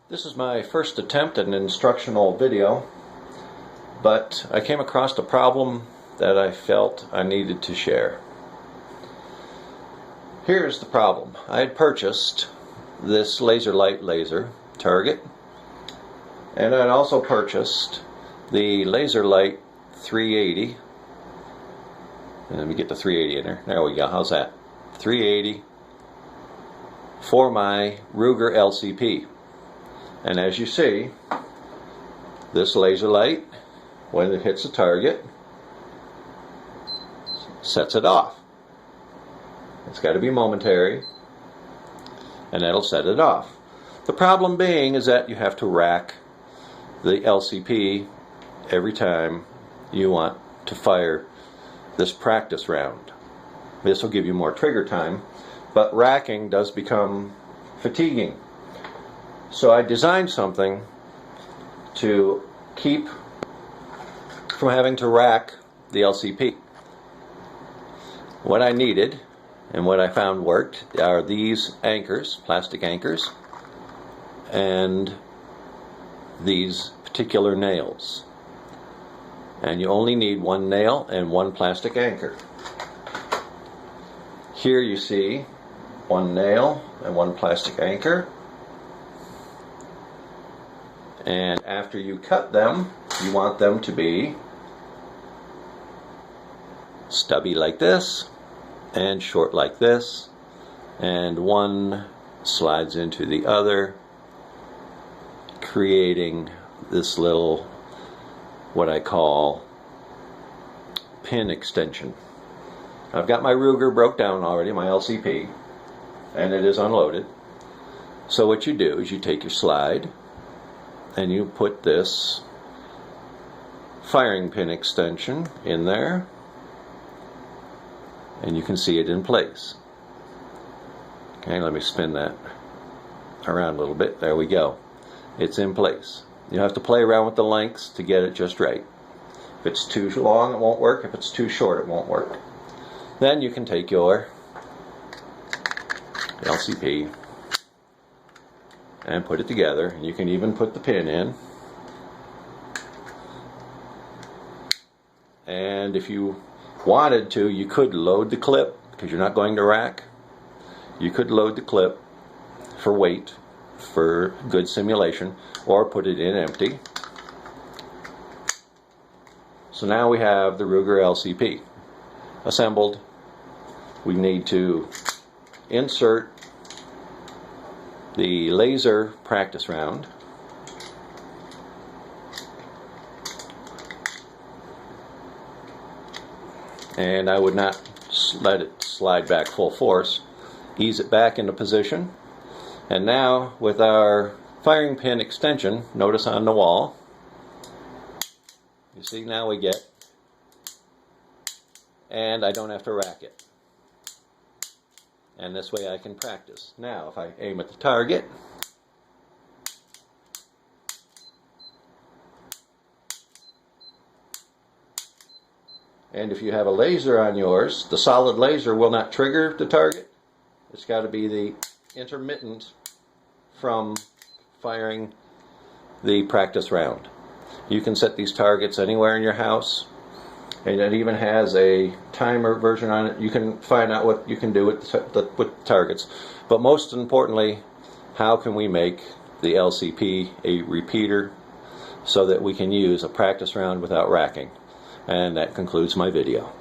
This is my first attempt at an instructional video, but I came across a problem that I felt I needed to share. Here's the problem. I had purchased this Laserlyte laser target, and I'd also purchased the Laserlyte 380. And let me get the 380 in there. There we go. How's that? 380 for my Ruger LCP. And as you see, this Laserlyte, when it hits the target, sets it off. It's got to be momentary, and that'll set it off. The problem being is that you have to rack the LCP every time you want to fire this practice round. This will give you more trigger time, but racking does become fatiguing. So I designed something to keep from having to rack the LCP. What I needed and what I found worked are these anchors, plastic anchors, and these particular nails. And you only need one nail and one plastic anchor. Here you see one nail and one plastic anchor. And after you cut them, you want them to be stubby like this and short like this, and one slides into the other, creating this little, what I call, pin extension. I've got my Ruger broke down already, my LCP, and it is unloaded. So what you do is you take your slide and you put this firing pin extension in there, and you can see it in place. Okay, let me spin that around a little bit. There we go. It's in place. You have to play around with the lengths to get it just right. If it's too long, it won't work. If it's too short, it won't work. Then you can take your LCP and put it together. You can even put the pin in. And if you wanted to, you could load the clip, because you're not going to rack. You could load the clip for weight, for good simulation, or put it in empty. So now we have the Ruger LCP assembled. We need to insert the laser practice round, and I would not let it slide back full force. Ease it back into position, and now with our firing pin extension, notice on the wall, you see now we get, and I don't have to rack it. And this way I can practice. Now if I aim at the target, and if you have a laser on yours, the solid laser will not trigger the target. It's got to be the intermittent from firing the practice round. You can set these targets anywhere in your house, and it even has a timer version on it. You can find out what you can do with the targets. But most importantly, how can we make the LCP a repeater so that we can use a practice round without racking? And that concludes my video.